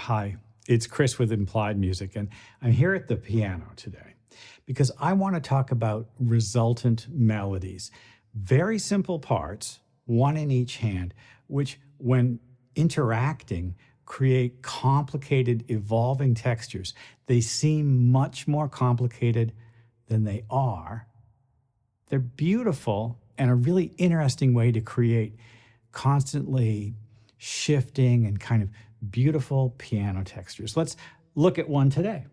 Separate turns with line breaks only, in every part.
Hi, it's Chris with Implied Music, and I'm here at the piano today because I want to talk about resultant melodies. Very simple parts, one in each hand, which when interacting create complicated, evolving textures. They seem much more complicated than they are. They're beautiful and a really interesting way to create constantly shifting and kind of beautiful piano textures. Let's look at one today.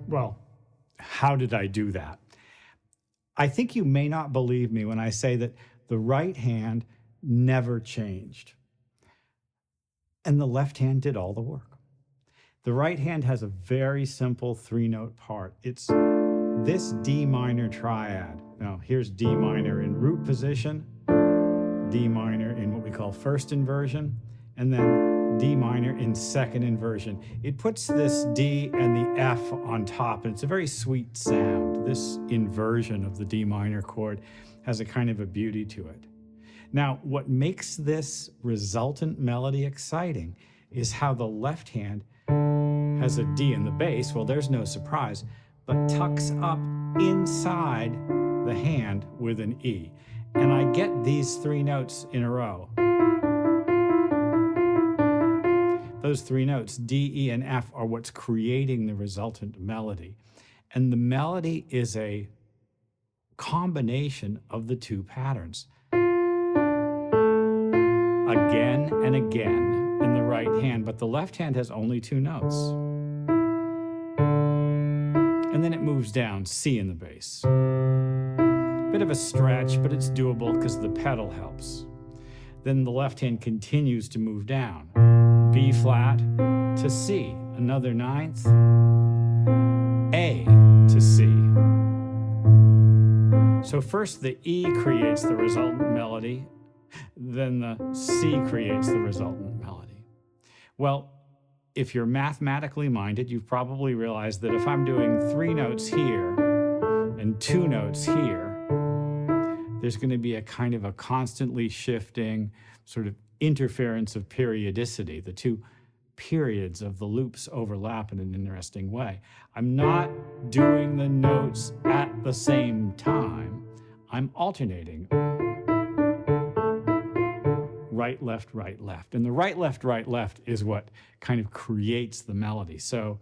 Well, how did I do that? I think you may not believe me when I say that the right hand never changed, and the left hand did all the work. The right hand has a very simple three-note part. It's this D minor triad. Now, here's D minor in root position, D minor in what we call first inversion, and then D minor in second inversion. It puts this D and the F on top, and it's a very sweet sound. This inversion of the D minor chord has a kind of a beauty to it. Now, what makes this resultant melody exciting is how the left hand has a D in the bass. Well, there's no surprise, but tucks up inside the hand with an E. And I get these three notes in a row. Those three notes, D, E, and F, are what's creating the resultant melody. And the melody is a combination of the two patterns. Again and again in the right hand, but the left hand has only two notes. And then it moves down, C in the bass. Bit of a stretch, but it's doable because the pedal helps. Then the left hand continues to move down. B flat to C, another ninth, A to C. So first the E creates the resultant melody, then the C creates the resultant melody. Well, if you're mathematically minded, you've probably realized that if I'm doing three notes here and two notes here, there's going to be a kind of a constantly shifting sort of interference of periodicity. The two periods of the loops overlap in an interesting way. I'm not doing the notes at the same time. I'm alternating. Right, left, right, left. And the right, left, right, left is what kind of creates the melody. So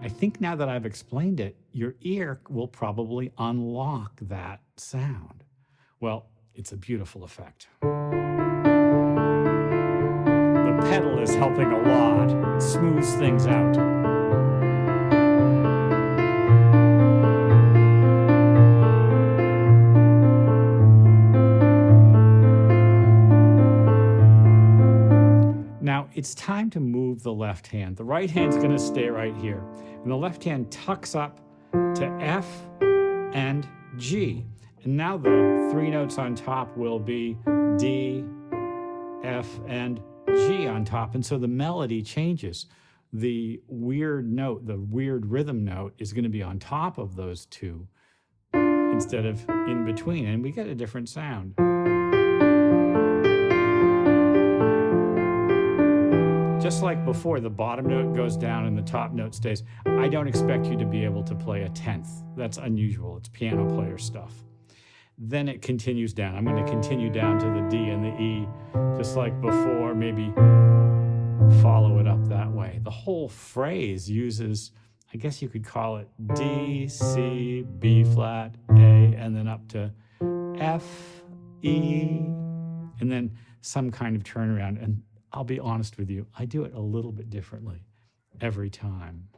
I think now that I've explained it, your ear will probably unlock that sound. Well, it's a beautiful effect. The pedal is helping a lot. It smooths things out. Now, it's time to move the left hand. The right hand's going to stay right here. And the left hand tucks up to F and G. And now the three notes on top will be D, F, and G on top. And so the melody changes. The weird note, the weird rhythm note, is going to be on top of those two instead of in between. And we get a different sound. Just like before, the bottom note goes down and the top note stays. I don't expect you to be able to play a tenth. That's unusual. It's piano player stuff. Then it continues down. I'm going to continue down to the D and the E, just like before, maybe follow it up that way. The whole phrase uses I guess you could call it D, C, B flat, A, and then up to F, E, and then some kind of turnaround. And I'll be honest with you, I do it a little bit differently every time.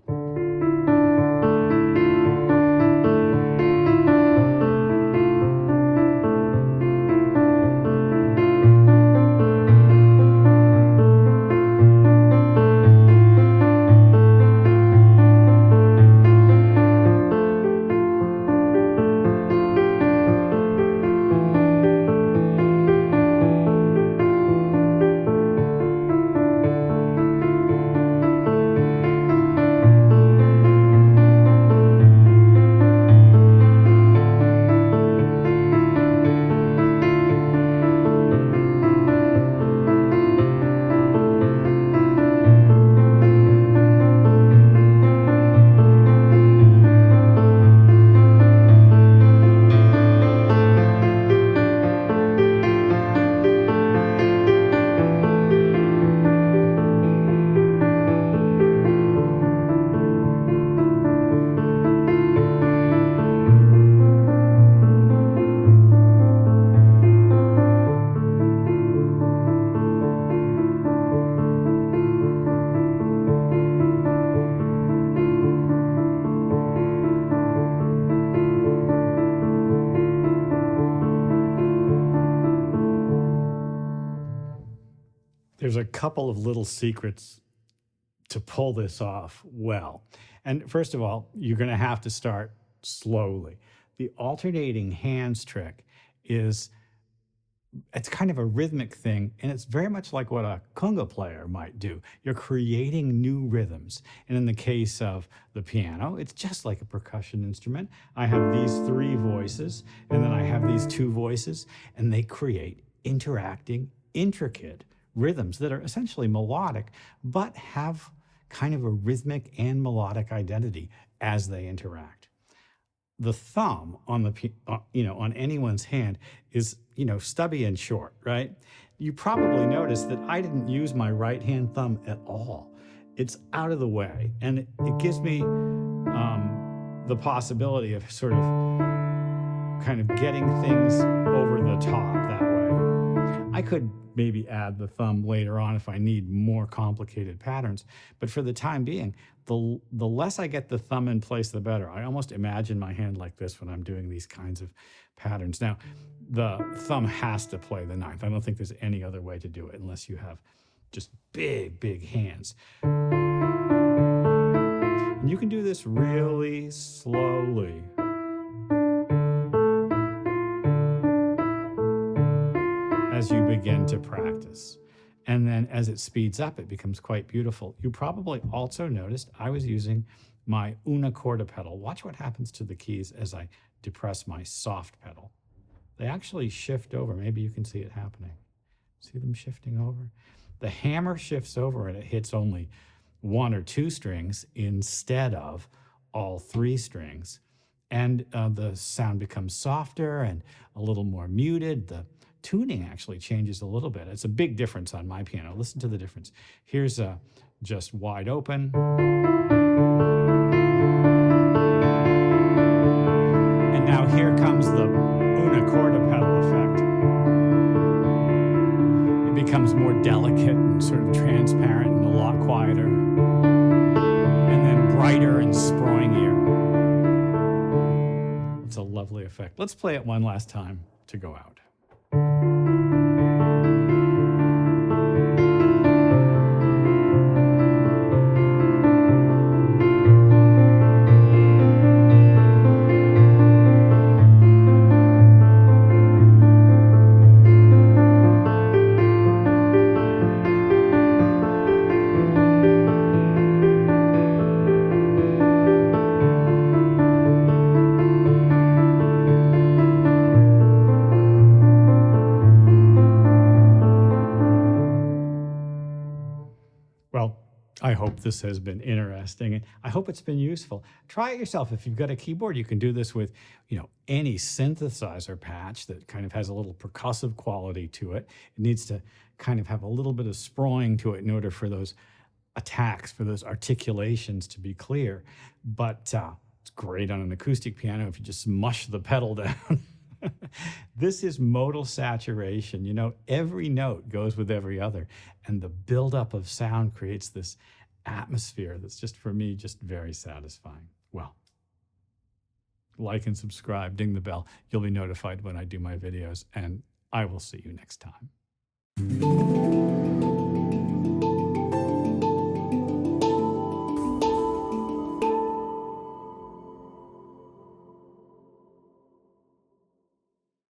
There's a couple of little secrets to pull this off well. And first of all, you're going to have to start slowly. The alternating hands trick it's kind of a rhythmic thing, and it's very much like what a conga player might do. You're creating new rhythms. And in the case of the piano, it's just like a percussion instrument. I have these 3 voices, and then I have these 2 voices, and they create interacting, intricate rhythms that are essentially melodic, but have kind of a rhythmic and melodic identity as they interact. The thumb on on anyone's hand is, stubby and short, right? You probably noticed that I didn't use my right hand thumb at all. It's out of the way, and it gives me the possibility of sort of kind of getting things over the top that way. I could maybe add the thumb later on if I need more complicated patterns. But for the time being, the less I get the thumb in place, the better. I almost imagine my hand like this when I'm doing these kinds of patterns. Now, the thumb has to play the 9th. I don't think there's any other way to do it unless you have just big, big hands. And you can do this really slowly. As you begin to practice. And then as it speeds up, it becomes quite beautiful. You probably also noticed I was using my una corda pedal. Watch what happens to the keys as I depress my soft pedal. They actually shift over. Maybe you can see it happening. See them shifting over? The hammer shifts over and it hits only 1 or 2 strings instead of all 3 strings. And the sound becomes softer and a little more muted. The tuning actually changes a little bit. It's a big difference on my piano. Listen to the difference. Here's just wide open. And now here comes the una corda pedal effect. It becomes more delicate and sort of transparent and a lot quieter. And then brighter and springier. It's a lovely effect. Let's play it one last time to go out. Well, I hope this has been interesting, and I hope it's been useful. Try it yourself. If you've got a keyboard, you can do this with, any synthesizer patch that kind of has a little percussive quality to it. It needs to kind of have a little bit of sproing to it in order for those attacks, for those articulations to be clear. But it's great on an acoustic piano if you just mush the pedal down. This is modal saturation. You know, every note goes with every other, and the buildup of sound creates this atmosphere that's just, for me, just very satisfying. Well, like and subscribe, ding the bell. You'll be notified when I do my videos, and I will see you next time.